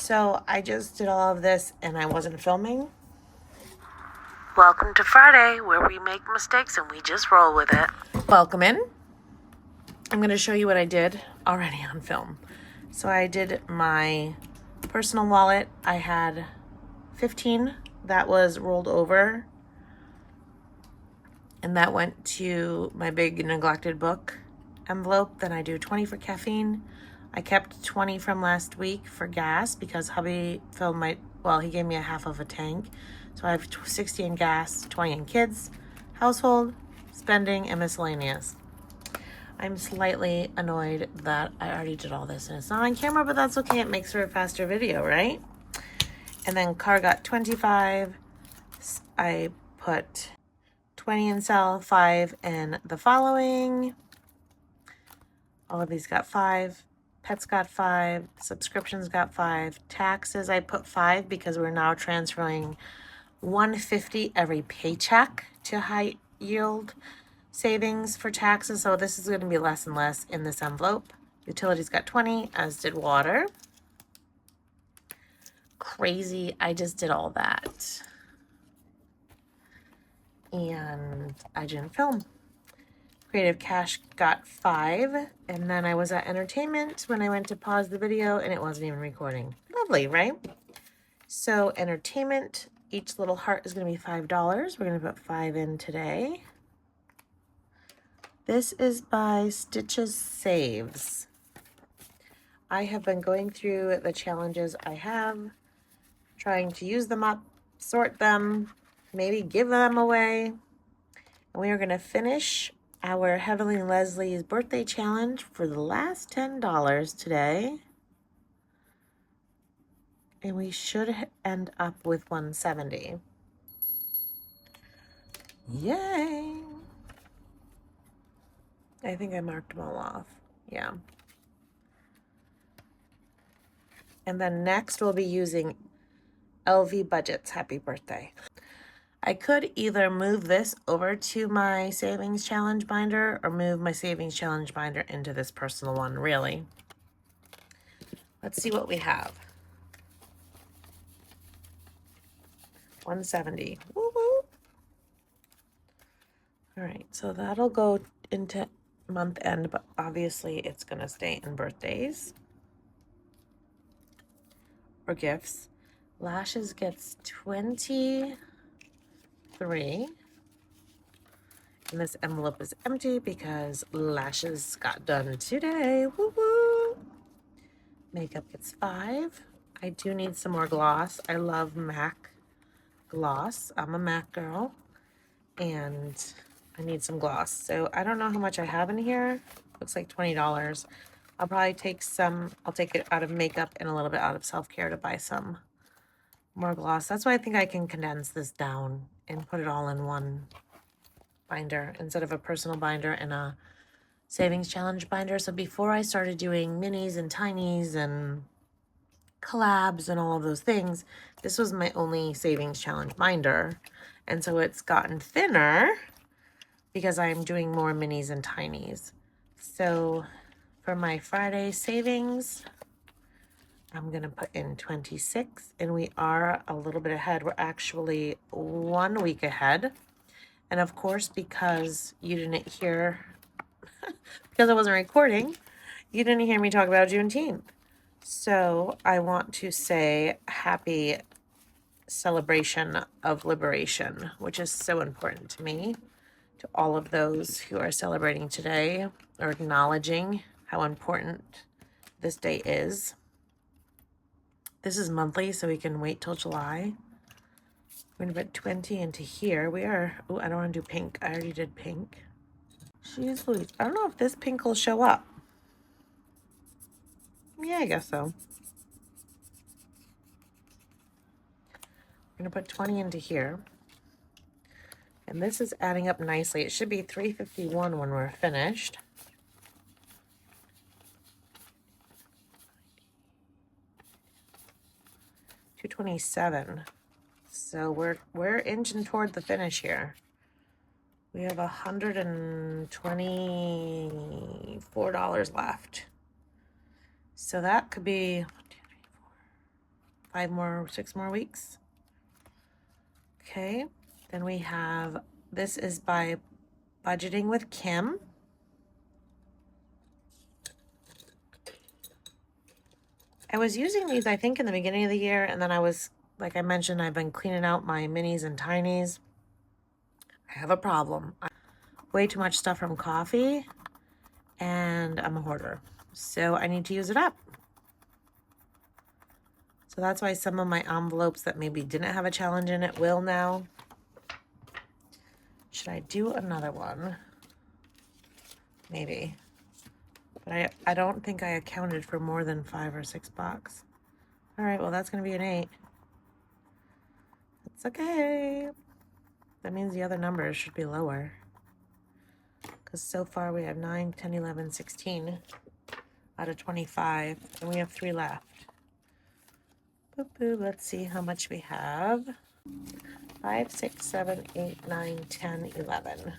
So I just did all of this and I wasn't filming. Welcome to Friday, where we make mistakes and we just roll with it. Welcome in. I'm going to show you what I did already on film. So I did my personal wallet. I had 15 that was rolled over. And that went to my big neglected book envelope. Then I do 20 for caffeine. I kept 20 from last week for gas because hubby filled he gave me a half of a tank. So I have 60 in gas, 20 in kids, household, spending, and miscellaneous. I'm slightly annoyed that I already did all this and it's not on camera, but that's okay. It makes for a faster video, right? And then car got 25. I put 20 in cell, 5 in the following. All of these got 5. Pets got 5. Subscriptions got 5. Taxes, I put 5 because we're now transferring $150 every paycheck to high yield savings for taxes. So this is going to be less and less in this envelope. Utilities got 20, as did water. Crazy. I just did all that. And I didn't film. Creative Cash got 5. And then I was at entertainment when I went to pause the video and it wasn't even recording. Lovely, right? So entertainment, each little heart is going to be $5. We're going to put 5 in today. This is by Stitches Saves. I have been going through the challenges I have, trying to use them up, sort them, maybe give them away. And we are going to finish our Heavenly Leslie's birthday challenge for the last $10 today. And we should end up with 170. Yay! I think I marked them all off. Yeah. And then next we'll be using LV Budget's Happy Birthday. I could either move this over to my savings challenge binder or move my savings challenge binder into this personal one, really. Let's see what we have. 170. Woo woo. All right, so that'll go into month end, but obviously it's going to stay in birthdays or gifts. Lashes gets 23. And this envelope is empty because lashes got done today. Woo woo. Makeup gets 5. I do need some more gloss. I love MAC gloss. I'm a MAC girl. And I need some gloss. So I don't know how much I have in here. Looks like $20. I'll probably take some. I'll take it out of makeup and a little bit out of self-care to buy some more gloss. That's why I think I can condense this down and put it all in one binder instead of a personal binder and a savings challenge binder. So before I started doing minis and tinies and collabs and all of those things, this was my only savings challenge binder. And so it's gotten thinner because I'm doing more minis and tinies. So for my Friday savings, I'm going to put in 26, and we are a little bit ahead. We're actually 1 week ahead. And of course, because you didn't hear, because I wasn't recording, you didn't hear me talk about Juneteenth. So I want to say happy celebration of liberation, which is so important to me, to all of those who are celebrating today or acknowledging how important this day is. This is monthly, so we can wait till July. We're going to put 20 into here. We are, oh, I don't want to do pink. I already did pink. Jeez Louise. I don't know if this pink will show up. Yeah, I guess so. I'm going to put 20 into here. And this is adding up nicely. It should be 351 when we're finished. $227. So we're inching toward the finish here. We have $124 left. So that could be 1, 2, 3, 4. 6 more weeks. Okay, then we have, this is by Budgeting with Kim. I was using these, I think, in the beginning of the year, and then I was, like I mentioned, I've been cleaning out my minis and tinies. I have a problem. Way too much stuff from coffee, and I'm a hoarder, so I need to use it up. So that's why some of my envelopes that maybe didn't have a challenge in it will now. Should I do another one? Maybe. But I don't think I accounted for more than $5 or $6. All right, well, that's going to be an 8. That's okay. That means the other numbers should be lower. Because so far we have 9, 10, 11, 16 out of 25. And we have 3 left. Boop, boop. Let's see how much we have. 5, 6, 7, 8, 9, 10, 11.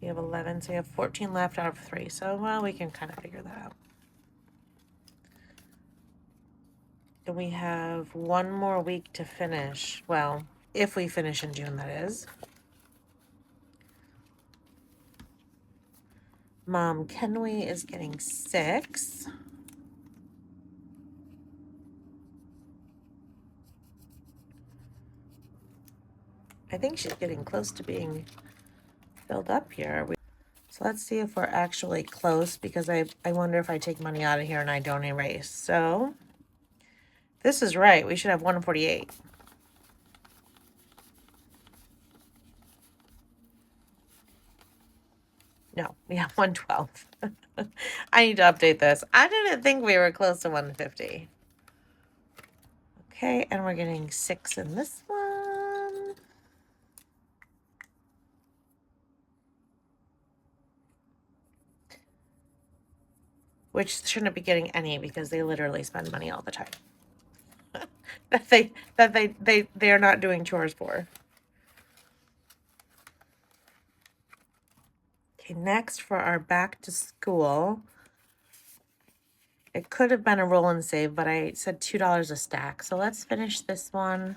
We have 11, so we have 14 left out of 3. So, well, we can kind of figure that out. And we have 1 more week to finish. Well, if we finish in June, that is. Mom Kenway is getting 6. I think she's getting close to being filled up here. So let's see if we're actually close, because I wonder if I take money out of here and I don't erase. So this is right. We should have 148. No, we have 112. I need to update this. I didn't think we were close to 150. Okay, and we're getting 6 in this one. Which shouldn't be getting any, because they literally spend money all the time. they're not doing chores for. Okay, next for our back to school. It could have been a roll and save, but I said $2 a stack. So let's finish this one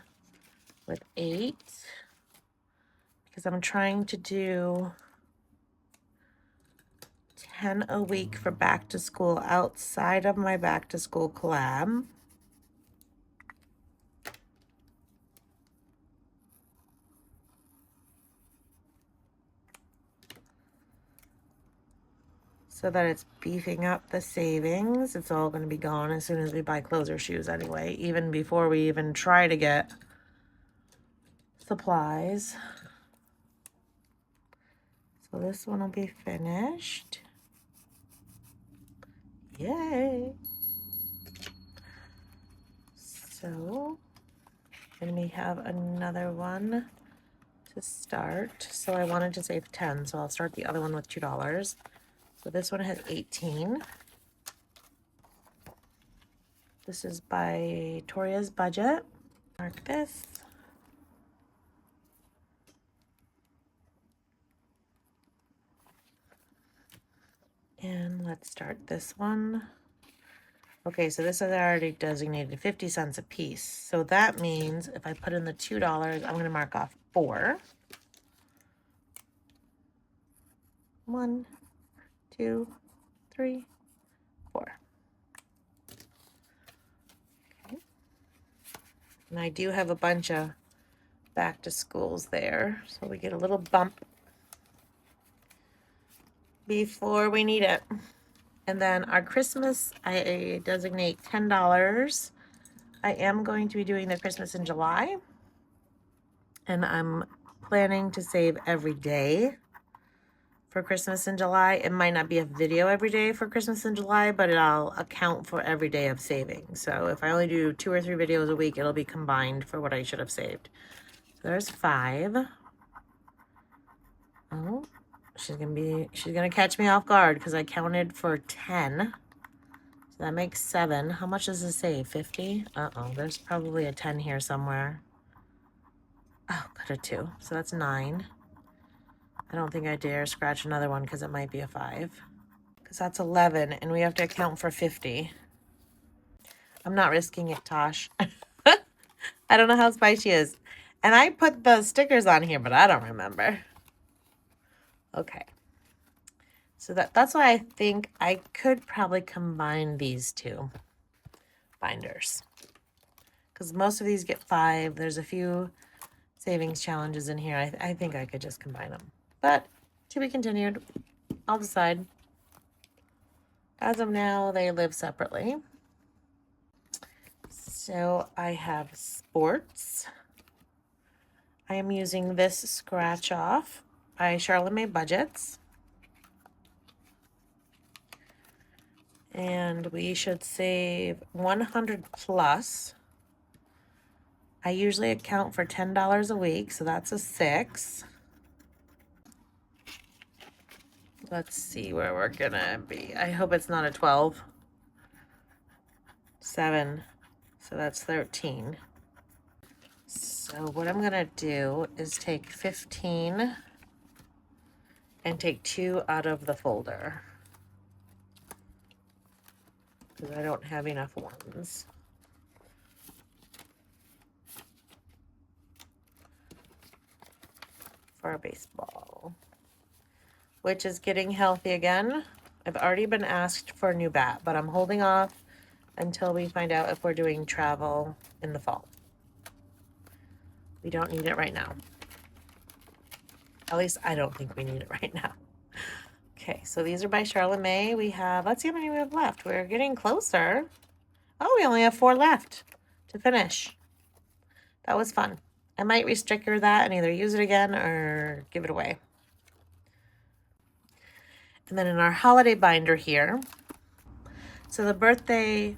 with 8. Because I'm trying to do 10 a week for back to school outside of my back to school collab. So that it's beefing up the savings. It's all going to be gone as soon as we buy clothes or shoes anyway, even before we even try to get supplies. So this one will be finished. Yay! So, and we have another one to start. So I wanted to save 10, so I'll start the other one with $2. So this one has 18. This is by Toria's Budget. Mark this. And let's start this one. Okay, so this is already designated 50 cents a piece. So that means if I put in the $2, I'm going to mark off 4. 1, 2, 3, 4. Okay. And I do have a bunch of back to schools there, so we get a little bump before we need it. And then our Christmas, I designate $10. I am going to be doing the Christmas in July, and I'm planning to save every day for Christmas in July. It might not be a video every day for Christmas in July, but I'll account for every day of saving. So if I only do 2 or 3 videos a week, it'll be combined for what I should have saved. So there's 5. Oh, she's gonna catch me off guard because I counted for 10. So that makes 7. How much does this say? 50? Uh-oh, there's probably a 10 here somewhere. Oh, got a 2. So that's 9. I don't think I dare scratch another one because it might be a 5. Because that's 11, and we have to account for 50. I'm not risking it, Tosh. I don't know how spicy she is. And I put the stickers on here, but I don't remember. Okay. So that's why I think I could probably combine these two binders. Because most of these get 5. There's a few savings challenges in here. I think I could just combine them. But to be continued. I'll decide. As of now, they live separately. So I have sports. I am using this scratch off by Charlotte May Budgets. And we should save 100 plus. I usually account for $10 a week, so that's a 6. Let's see where we're gonna be. I hope it's not a 12. 7. So that's 13. So what I'm gonna do is take 15 and take 2 out of the folder, because I don't have enough ones. For a baseball, which is getting healthy again. I've already been asked for a new bat, but I'm holding off until we find out if we're doing travel in the fall. We don't need it right now. At least I don't think we need it right now. Okay, so these are by Charlotte May. We have, let's see how many we have left. We're getting closer. Oh, we only have 4 left to finish. That was fun. I might restricker that and either use it again or give it away. And then in our holiday binder here, so the birthday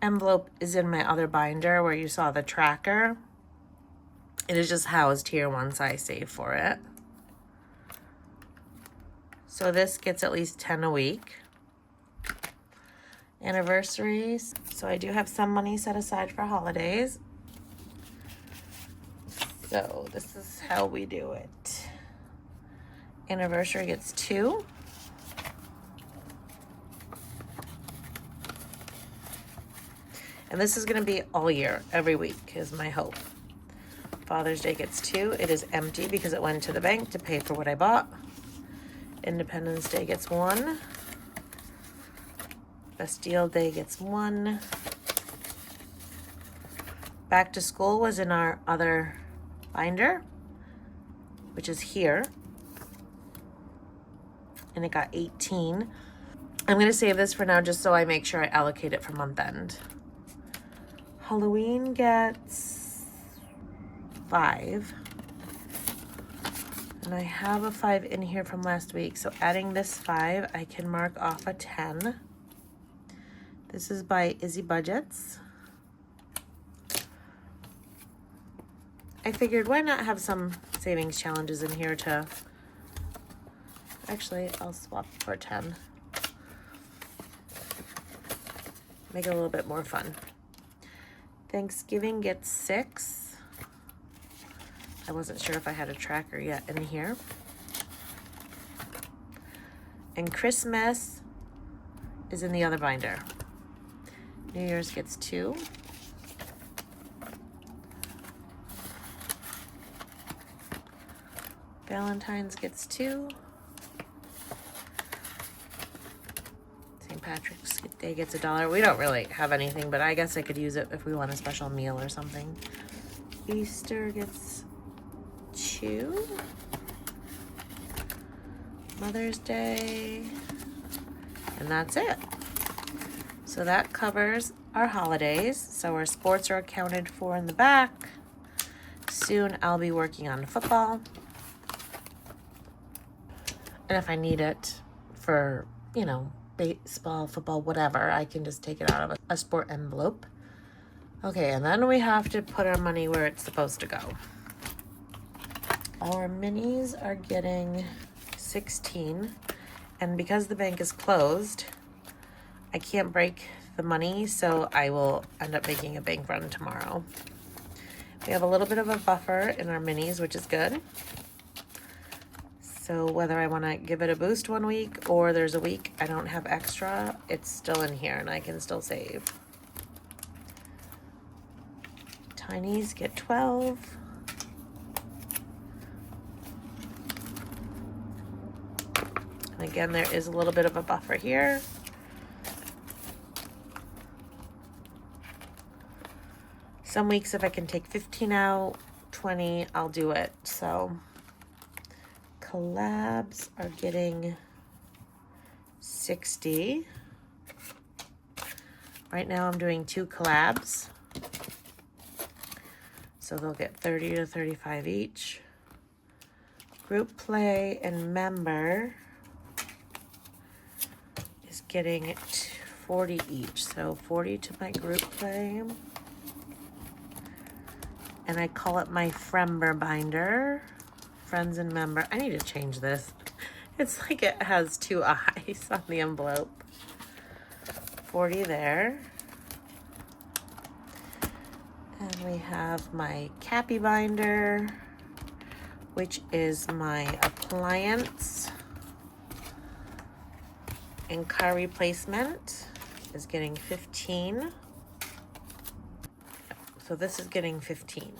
envelope is in my other binder where you saw the tracker. It is just housed here once I save for it. So this gets at least 10 a week. Anniversaries. So I do have some money set aside for holidays. So this is how we do it. Anniversary gets 2. And this is going to be all year, every week is my hope. Father's Day gets 2. It is empty because it went to the bank to pay for what I bought. Independence Day gets 1. Bastille Day gets 1. Back to school was in our other binder, which is here. And it got 18. I'm going to save this for now just so I make sure I allocate it for month end. Halloween gets 5. And I have a 5 in here from last week. So adding this 5, I can mark off a 10. This is by Izzy Budgets. I figured why not have some savings challenges in here to... Actually, I'll swap for 10. Make it a little bit more fun. Thanksgiving gets 6. I wasn't sure if I had a tracker yet in here. And Christmas is in the other binder. New Year's gets 2. Valentine's gets 2. St. Patrick's Day gets $1. We don't really have anything, but I guess I could use it if we want a special meal or something. Easter gets 2. Mother's Day. And that's it. So that covers our holidays. So our sports are accounted for in the back. Soon I'll be working on football. And if I need it for, you know, baseball, football, whatever, I can just take it out of a sport envelope. Okay, and then we have to put our money where it's supposed to go. Our minis are getting 16. And because the bank is closed, I can't break the money, so I will end up making a bank run tomorrow. We have a little bit of a buffer in our minis, which is good. So whether I want to give it a boost one week or there's a week I don't have extra, it's still in here and I can still save. Tinies get 12. And again, there is a little bit of a buffer here. Some weeks, if I can take 15 out, 20, I'll do it. So collabs are getting 60. Right now I'm doing 2 collabs. So they'll get 30 to 35 each. Group play and member is getting 40 each. So 40 to my group play. And I call it my Frember binder. Friends and member. I need to change this. It's like it has 2 eyes on the envelope. 40 there. And we have my Cappy binder, which is my appliance. And car replacement is getting 15. So this is getting 15.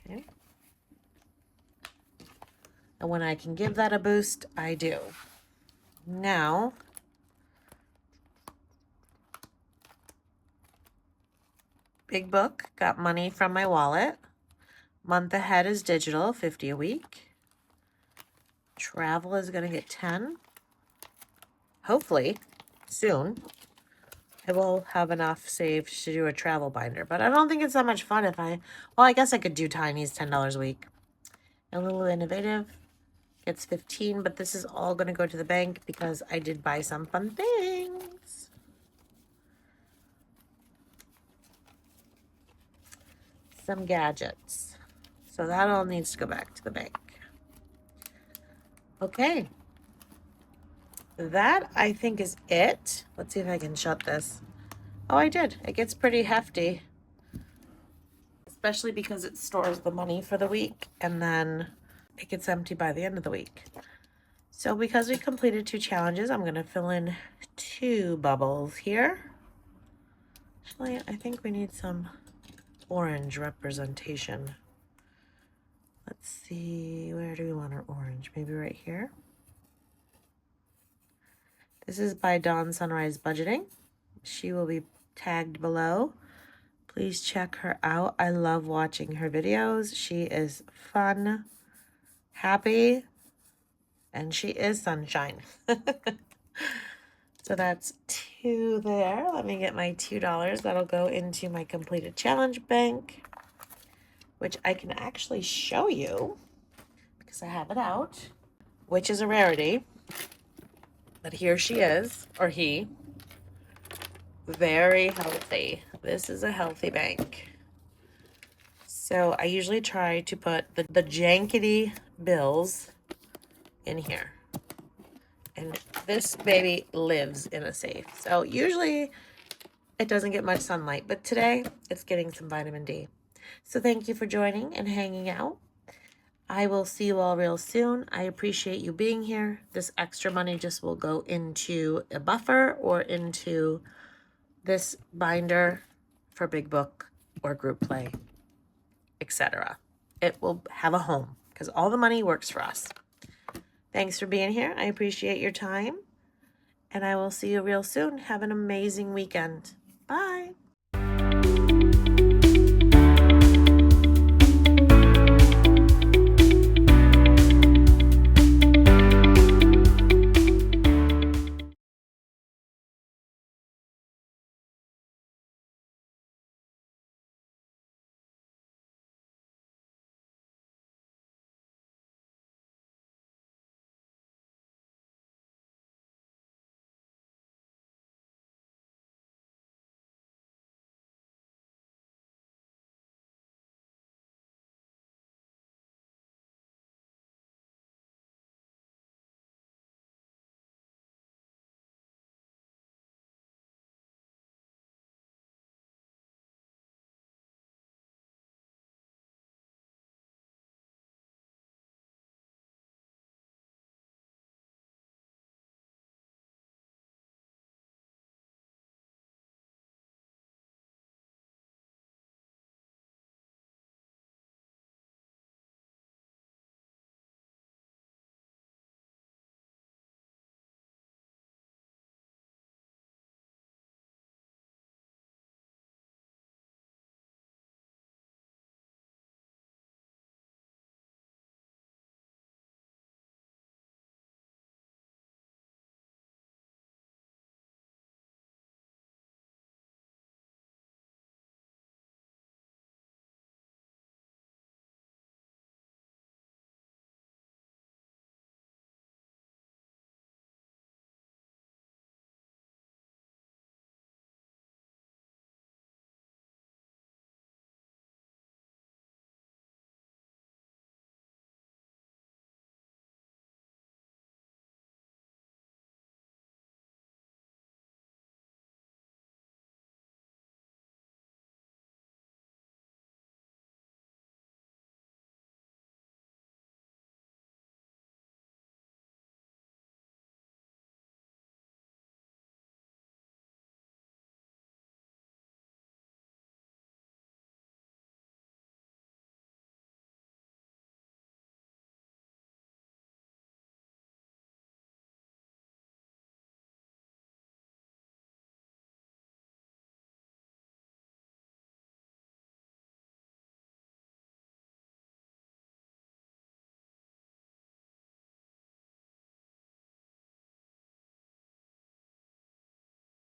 Okay. And when I can give that a boost, I do. Now, Big Book got money from my wallet. Month ahead is digital, 50 a week. Travel is going to get 10. Hopefully, soon, I will have enough saved to do a travel binder. But I don't think it's that much fun if well, I guess I could do Tiny's $10 a week. And Lulu Innovative gets 15, but this is all going to go to the bank because I did buy some fun things. Some gadgets. So that all needs to go back to the bank. Okay. That, I think, is it. Let's see if I can shut this. Oh, I did. It gets pretty hefty. Especially because it stores the money for the week. And then it gets empty by the end of the week. So because we completed 2 challenges, I'm going to fill in 2 bubbles here. Actually, I think we need some orange representation. Let's see, where do we want our orange? Maybe right here. This is by Dawn Sunrise Budgeting. She will be tagged below. Please check her out. I love watching her videos. She is fun, happy, and she is sunshine. So that's 2 there. Let me get my $2. That'll go into my completed challenge bank, which I can actually show you because I have it out, which is a rarity. But here she is, or he. Very healthy. This is a healthy bank. So I usually try to put the jankety bills in here. And this baby lives in a safe. So usually it doesn't get much sunlight, but today it's getting some vitamin D. So thank you for joining and hanging out. I will see you all real soon. I appreciate you being here. This extra money just will go into a buffer or into this binder for Big Book or group play, etc. It will have a home because all the money works for us. Thanks for being here. I appreciate your time. And I will see you real soon. Have an amazing weekend. Bye.